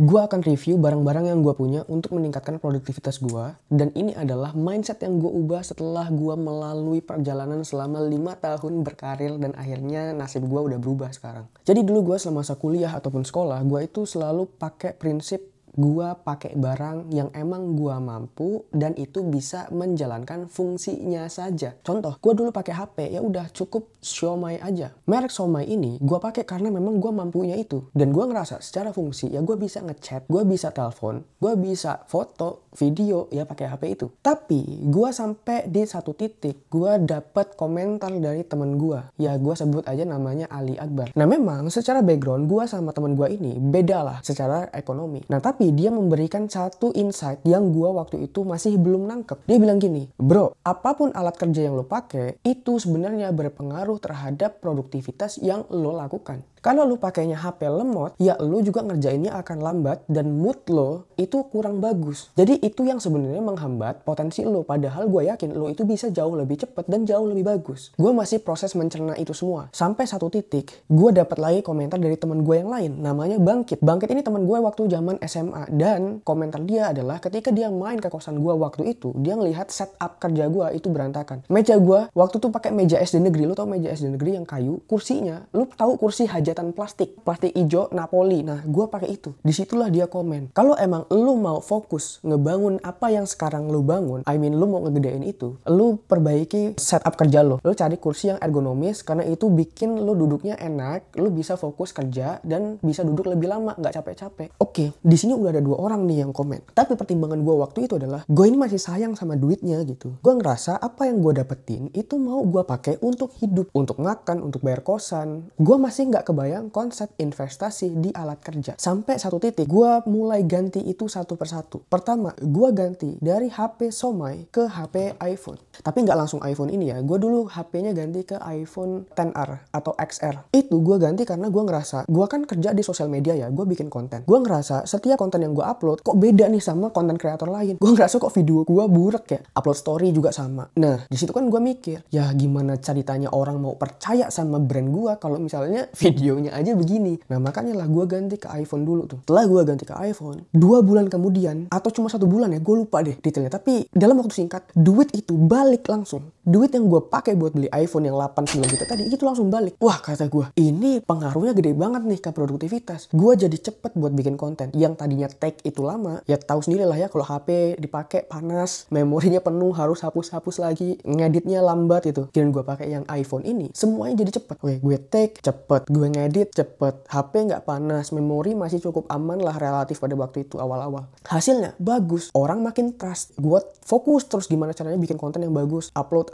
gue akan review barang-barang yang gue punya untuk meningkatkan produktivitas gue. Dan ini adalah mindset yang gue ubah setelah gue melalui perjalanan selama 5 tahun berkarir dan akhirnya nasib gue udah berubah sekarang. Jadi dulu gue selama masa kuliah ataupun sekolah, gue itu selalu pakai prinsip gue pakai barang yang emang gue mampu dan itu bisa menjalankan fungsinya saja. Contoh, gue dulu pakai HP, ya udah cukup Xiaomi aja. Merek Xiaomi ini gue pakai karena memang gue mampunya itu. Dan gue ngerasa secara fungsi ya gue bisa ngechat, gue bisa telepon, gue bisa foto, video ya pakai HP itu. Tapi gue sampai di satu titik gue dapet komentar dari temen gue. Ya gue sebut aja namanya Ali Akbar. Nah memang secara background gue sama temen gue ini beda lah secara ekonomi. Nah tapi dia memberikan satu insight yang gue waktu itu masih belum nangkep. Dia bilang gini, bro, apapun alat kerja yang lo pakai itu sebenarnya berpengaruh terhadap produktivitas yang lo lakukan. Kalau lo pakainya HP lemot, ya lo juga ngerjainnya akan lambat dan mood lo itu kurang bagus. Jadi itu yang sebenarnya menghambat potensi lo. Padahal gue yakin lo itu bisa jauh lebih cepat dan jauh lebih bagus. Gue masih proses mencerna itu semua. Sampai satu titik, gue dapat lagi komentar dari teman gue yang lain. Namanya Bangkit. Bangkit ini teman gue waktu zaman SMA. Dan komentar dia adalah ketika dia main ke kosan gue waktu itu, dia ngelihat setup kerja gue itu berantakan. Meja gue waktu itu pakai meja SD negeri. Lo tau meja SD negeri yang kayu? Kursinya, lo tahu kursi hajatan plastik hijau Napoli. Nah, gue pakai itu. Disitulah dia komen. Kalau emang lo mau fokus ngebangun apa yang sekarang lo bangun, lo mau ngegedein itu, lo perbaiki setup kerja lo. Lo cari kursi yang ergonomis karena itu bikin lo duduknya enak, lo bisa fokus kerja dan bisa duduk lebih lama, nggak capek-capek. Oke, di sini udah ada 2 orang nih yang komen. Tapi pertimbangan gue waktu itu adalah gue ini masih sayang sama duitnya gitu. Gue ngerasa apa yang gue dapetin itu mau gue pakai untuk hidup, untuk makan, untuk bayar kosan. Gue masih nggak kebayang konsep investasi di alat kerja. Sampai satu titik gue mulai ganti itu satu persatu. Pertama, gue ganti dari HP Xiaomi ke HP iPhone. Tapi nggak langsung iPhone ini ya. Gue dulu HP-nya ganti ke iPhone XR atau XR. Itu gue ganti karena gue ngerasa gue kan kerja di sosial media ya. Gue bikin konten. Gue ngerasa setiap konten yang gue upload kok beda nih sama konten kreator lain. Gue ngerasa kok video gue burek ya. Upload story juga sama. Nah, di situ kan gue mikir, ya gimana ceritanya orang mau percaya sama brand gue kalau misalnya videonya aja begini. Nah, makanya lah gue ganti ke iPhone dulu tuh. Setelah gue ganti ke iPhone, 2 bulan kemudian atau cuma 1 bulan ya, gue lupa deh detailnya. Tapi dalam waktu singkat, duit itu balik langsung. Duit yang gue pakai buat beli iPhone yang 8-9 juta tadi itu langsung balik. Wah, kata gue, ini pengaruhnya gede banget nih ke produktivitas. Gue jadi cepet buat bikin konten. Yang tadinya take itu lama, ya tahu sendiri lah ya kalau HP dipakai panas, memorinya penuh, harus hapus-hapus lagi, ngeditnya lambat itu. Dan gue pakai yang iPhone ini, semuanya jadi cepet. Oke, gue take cepet, gue ngedit cepet, HP nggak panas, memori masih cukup aman lah relatif pada waktu itu awal-awal. Hasilnya bagus, orang makin trust. Gue fokus terus gimana caranya bikin konten yang bagus, upload.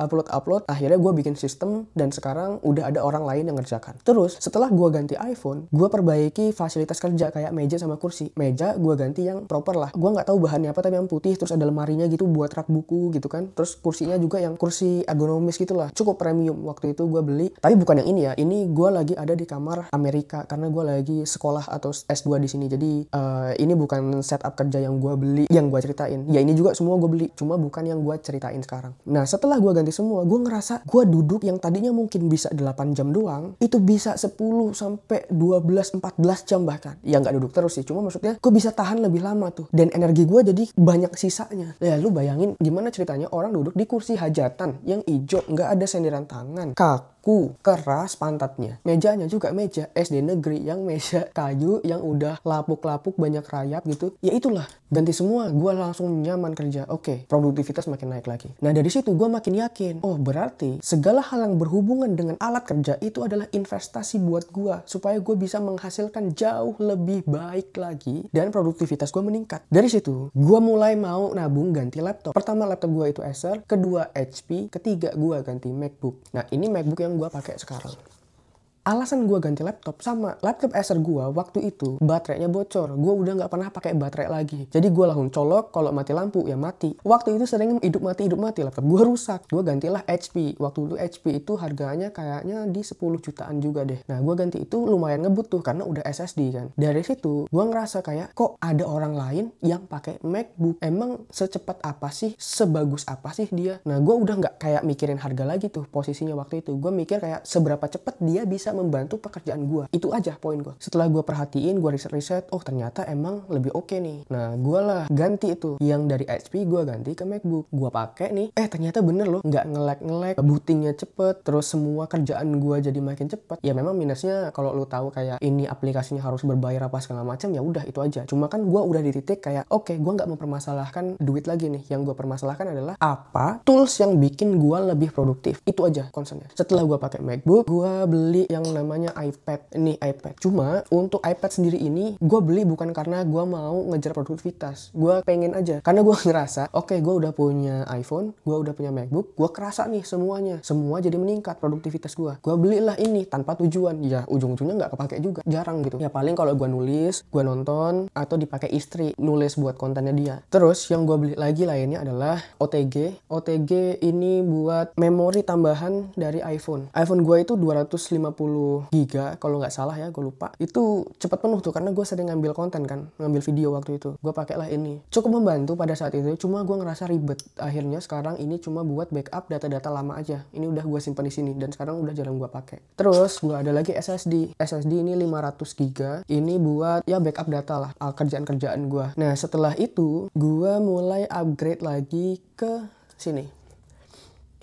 Akhirnya gue bikin sistem dan sekarang udah ada orang lain yang ngerjakan. Terus setelah gue ganti iPhone, gue perbaiki fasilitas kerja kayak meja sama kursi. Meja gue ganti yang proper lah. Gue nggak tahu bahannya apa tapi yang putih, terus ada lemarinya gitu buat rak buku gitu kan. Terus kursinya juga yang kursi ergonomis gitu lah. Cukup premium waktu itu gue beli. Tapi bukan yang ini ya. Ini gue lagi ada di kamar Amerika karena gue lagi sekolah atau S2 di sini. Jadi ini bukan setup kerja yang gue beli, yang gue ceritain. Ya ini juga semua gue beli, cuma bukan yang gue ceritain sekarang. Nah setelah gue ganti semua, gue ngerasa gue duduk yang tadinya mungkin bisa 8 jam doang, itu bisa 10 sampai 12, 14 jam bahkan. Ya nggak duduk terus sih, cuma maksudnya gue bisa tahan lebih lama tuh. Dan energi gue jadi banyak sisanya. Ya lu bayangin gimana ceritanya orang duduk di kursi hajatan yang hijau, nggak ada senderan tangan, keras pantatnya. Mejanya juga meja SD negeri yang meja kayu yang udah lapuk-lapuk banyak rayap gitu. Ya itulah, ganti semua, gue langsung nyaman kerja. Oke, produktivitas makin naik lagi. Nah dari situ gue makin yakin, oh berarti segala hal yang berhubungan dengan alat kerja itu adalah investasi buat gue supaya gue bisa menghasilkan jauh lebih baik lagi dan produktivitas gue meningkat. Dari situ gue mulai mau nabung ganti laptop. Pertama laptop gue itu Acer, kedua HP, ketiga gue ganti MacBook. Nah ini MacBook yang gue pakai sekarang. Alasan gue ganti laptop sama laptop Acer gue waktu itu baterainya bocor. Gue udah nggak pernah pakai baterai lagi. Jadi gue langsung colok, kalau mati lampu ya mati. Waktu itu sering hidup mati laptop gue rusak. Gue gantilah HP. Waktu itu HP itu harganya kayaknya di 10 jutaan juga deh. Nah gue ganti itu lumayan ngebut tuh karena udah SSD kan. Dari situ gue ngerasa kayak kok ada orang lain yang pakai MacBook. Emang secepat apa sih? Sebagus apa sih dia? Nah gue udah nggak kayak mikirin harga lagi tuh posisinya waktu itu. Gue mikir kayak seberapa cepat dia bisa membantu pekerjaan gue. Itu aja poin gue. Setelah gue perhatiin, gue riset-riset, oh ternyata emang lebih oke nih. Nah gue lah ganti itu, yang dari HP gue ganti ke MacBook. Gue pakai nih, ternyata bener loh, nggak nge-lag, bootingnya cepet, terus semua kerjaan gue jadi makin cepet. Ya memang minusnya kalau lu tahu kayak ini aplikasinya harus berbayar apa segala macam, ya udah itu aja. Cuma kan gue udah di titik kayak oke, gue nggak mempermasalahkan duit lagi nih. Yang gue permasalahkan adalah apa tools yang bikin gue lebih produktif. Itu aja concernnya. Setelah gue pakai MacBook, gue beli yang namanya iPad. Ini iPad. Cuma untuk iPad sendiri ini gue beli bukan karena gue mau ngejar produktivitas. Gue pengen aja. Karena gue ngerasa oke, gue udah punya iPhone, gue udah punya MacBook, gue kerasa nih semuanya. Semua jadi meningkat produktivitas gue. Gue belilah ini tanpa tujuan. Ya ujung-ujungnya nggak kepake juga. Jarang gitu. Ya paling kalau gue nulis, gue nonton, atau dipakai istri nulis buat kontennya dia. Terus yang gue beli lagi lainnya adalah OTG. OTG ini buat memori tambahan dari iPhone. iPhone gue itu 250 GB kalau nggak salah ya, gue lupa. Itu cepat penuh tuh karena gue sering ngambil konten kan, ngambil video waktu itu. Gue pakailah ini. Cukup membantu pada saat itu, cuma gue ngerasa ribet. Akhirnya sekarang ini cuma buat backup data-data lama aja. Ini udah gue simpan di sini dan sekarang udah jarang gue pakai. Terus gue ada lagi SSD. SSD ini 500 GB. Ini buat ya backup data lah, kerjaan-kerjaan gue. Nah setelah itu gue mulai upgrade lagi ke sini.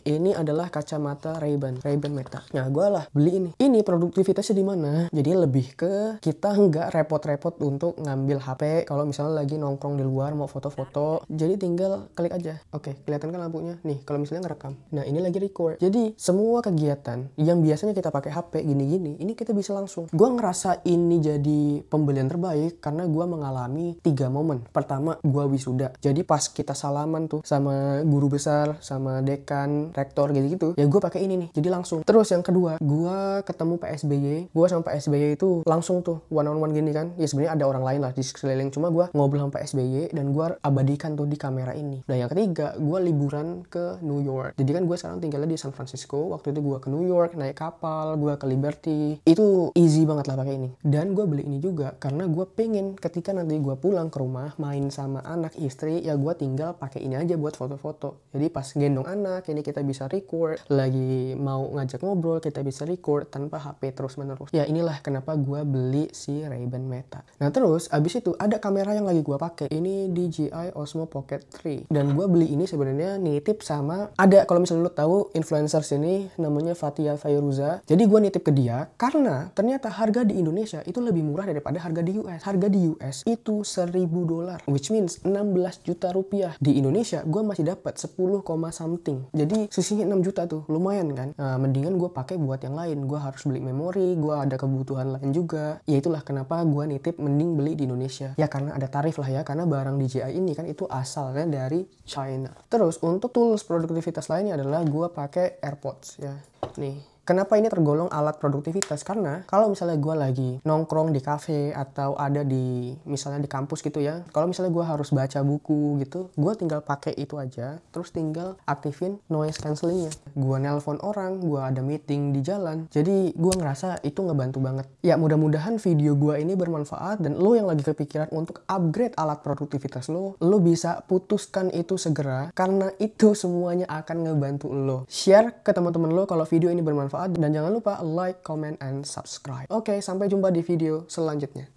Ini adalah kacamata Ray-Ban Meta. Nah, gue lah beli ini. Ini produktivitasnya di mana? Jadi lebih ke kita nggak repot-repot untuk ngambil HP kalau misalnya lagi nongkrong di luar mau foto-foto. Jadi tinggal klik aja. Oke, kelihatan kan lampunya? Nih, kalau misalnya ngerekam. Nah, ini lagi record. Jadi semua kegiatan yang biasanya kita pakai HP gini-gini, ini kita bisa langsung. Gue ngerasa ini jadi pembelian terbaik karena gue mengalami 3 momen. Pertama, gue wisuda. Jadi pas kita salaman tuh sama guru besar, sama dekan, rektor gitu-gitu, ya gue pakai ini nih, jadi langsung. Terus yang kedua, gue ketemu PSBY, gue sama PSBY itu langsung tuh one on one gini kan, ya sebenarnya ada orang lain lah di sekeliling, cuma gue ngobrol sama PSBY dan gue abadikan tuh di kamera ini. Nah yang ketiga, gue liburan ke New York. Jadi kan gue sekarang tinggalnya di San Francisco, waktu itu gue ke New York naik kapal, gue ke Liberty, itu easy banget lah pakai ini. Dan gue beli ini juga karena gue pengen ketika nanti gue pulang ke rumah main sama anak istri, ya gue tinggal pakai ini aja buat foto-foto. Jadi pas gendong anak ini kita bisa record, lagi mau ngajak ngobrol kita bisa record tanpa HP terus menerus. Ya inilah kenapa gue beli si Ray-Ban Meta. Nah terus abis itu ada kamera yang lagi gue pakai, ini DJI Osmo Pocket 3. Dan gue beli ini sebenarnya nitip sama ada, kalau misalnya lo tahu influencer sini namanya Fatia Fairuza. Jadi gue nitip ke dia karena ternyata harga di Indonesia itu lebih murah daripada harga di US. Harga di US itu $1.000, which means 16 juta rupiah. Di Indonesia gue masih dapat 10, something. Jadi sisinya 6 juta tuh, lumayan kan. Nah, mendingan gue pakai buat yang lain. Gue harus beli memori, gue ada kebutuhan lain juga. Ya itulah kenapa gue nitip mending beli di Indonesia. Ya karena ada tarif lah ya, karena barang DJI ini kan itu asalnya dari China. Terus untuk tools produktivitas lainnya adalah gue pakai AirPods ya. Nih. Kenapa ini tergolong alat produktivitas? Karena kalau misalnya gue lagi nongkrong di cafe atau ada di misalnya di kampus gitu ya, kalau misalnya gue harus baca buku gitu, gue tinggal pakai itu aja, terus tinggal aktifin noise cancellingnya. Gue nelpon orang, gue ada meeting di jalan, jadi gue ngerasa itu ngebantu banget. Ya mudah-mudahan video gue ini bermanfaat dan lo yang lagi kepikiran untuk upgrade alat produktivitas lo bisa putuskan itu segera karena itu semuanya akan ngebantu lo. Share ke teman-teman lo kalau video ini bermanfaat. Dan jangan lupa like, comment, and subscribe. Oke, sampai jumpa di video selanjutnya.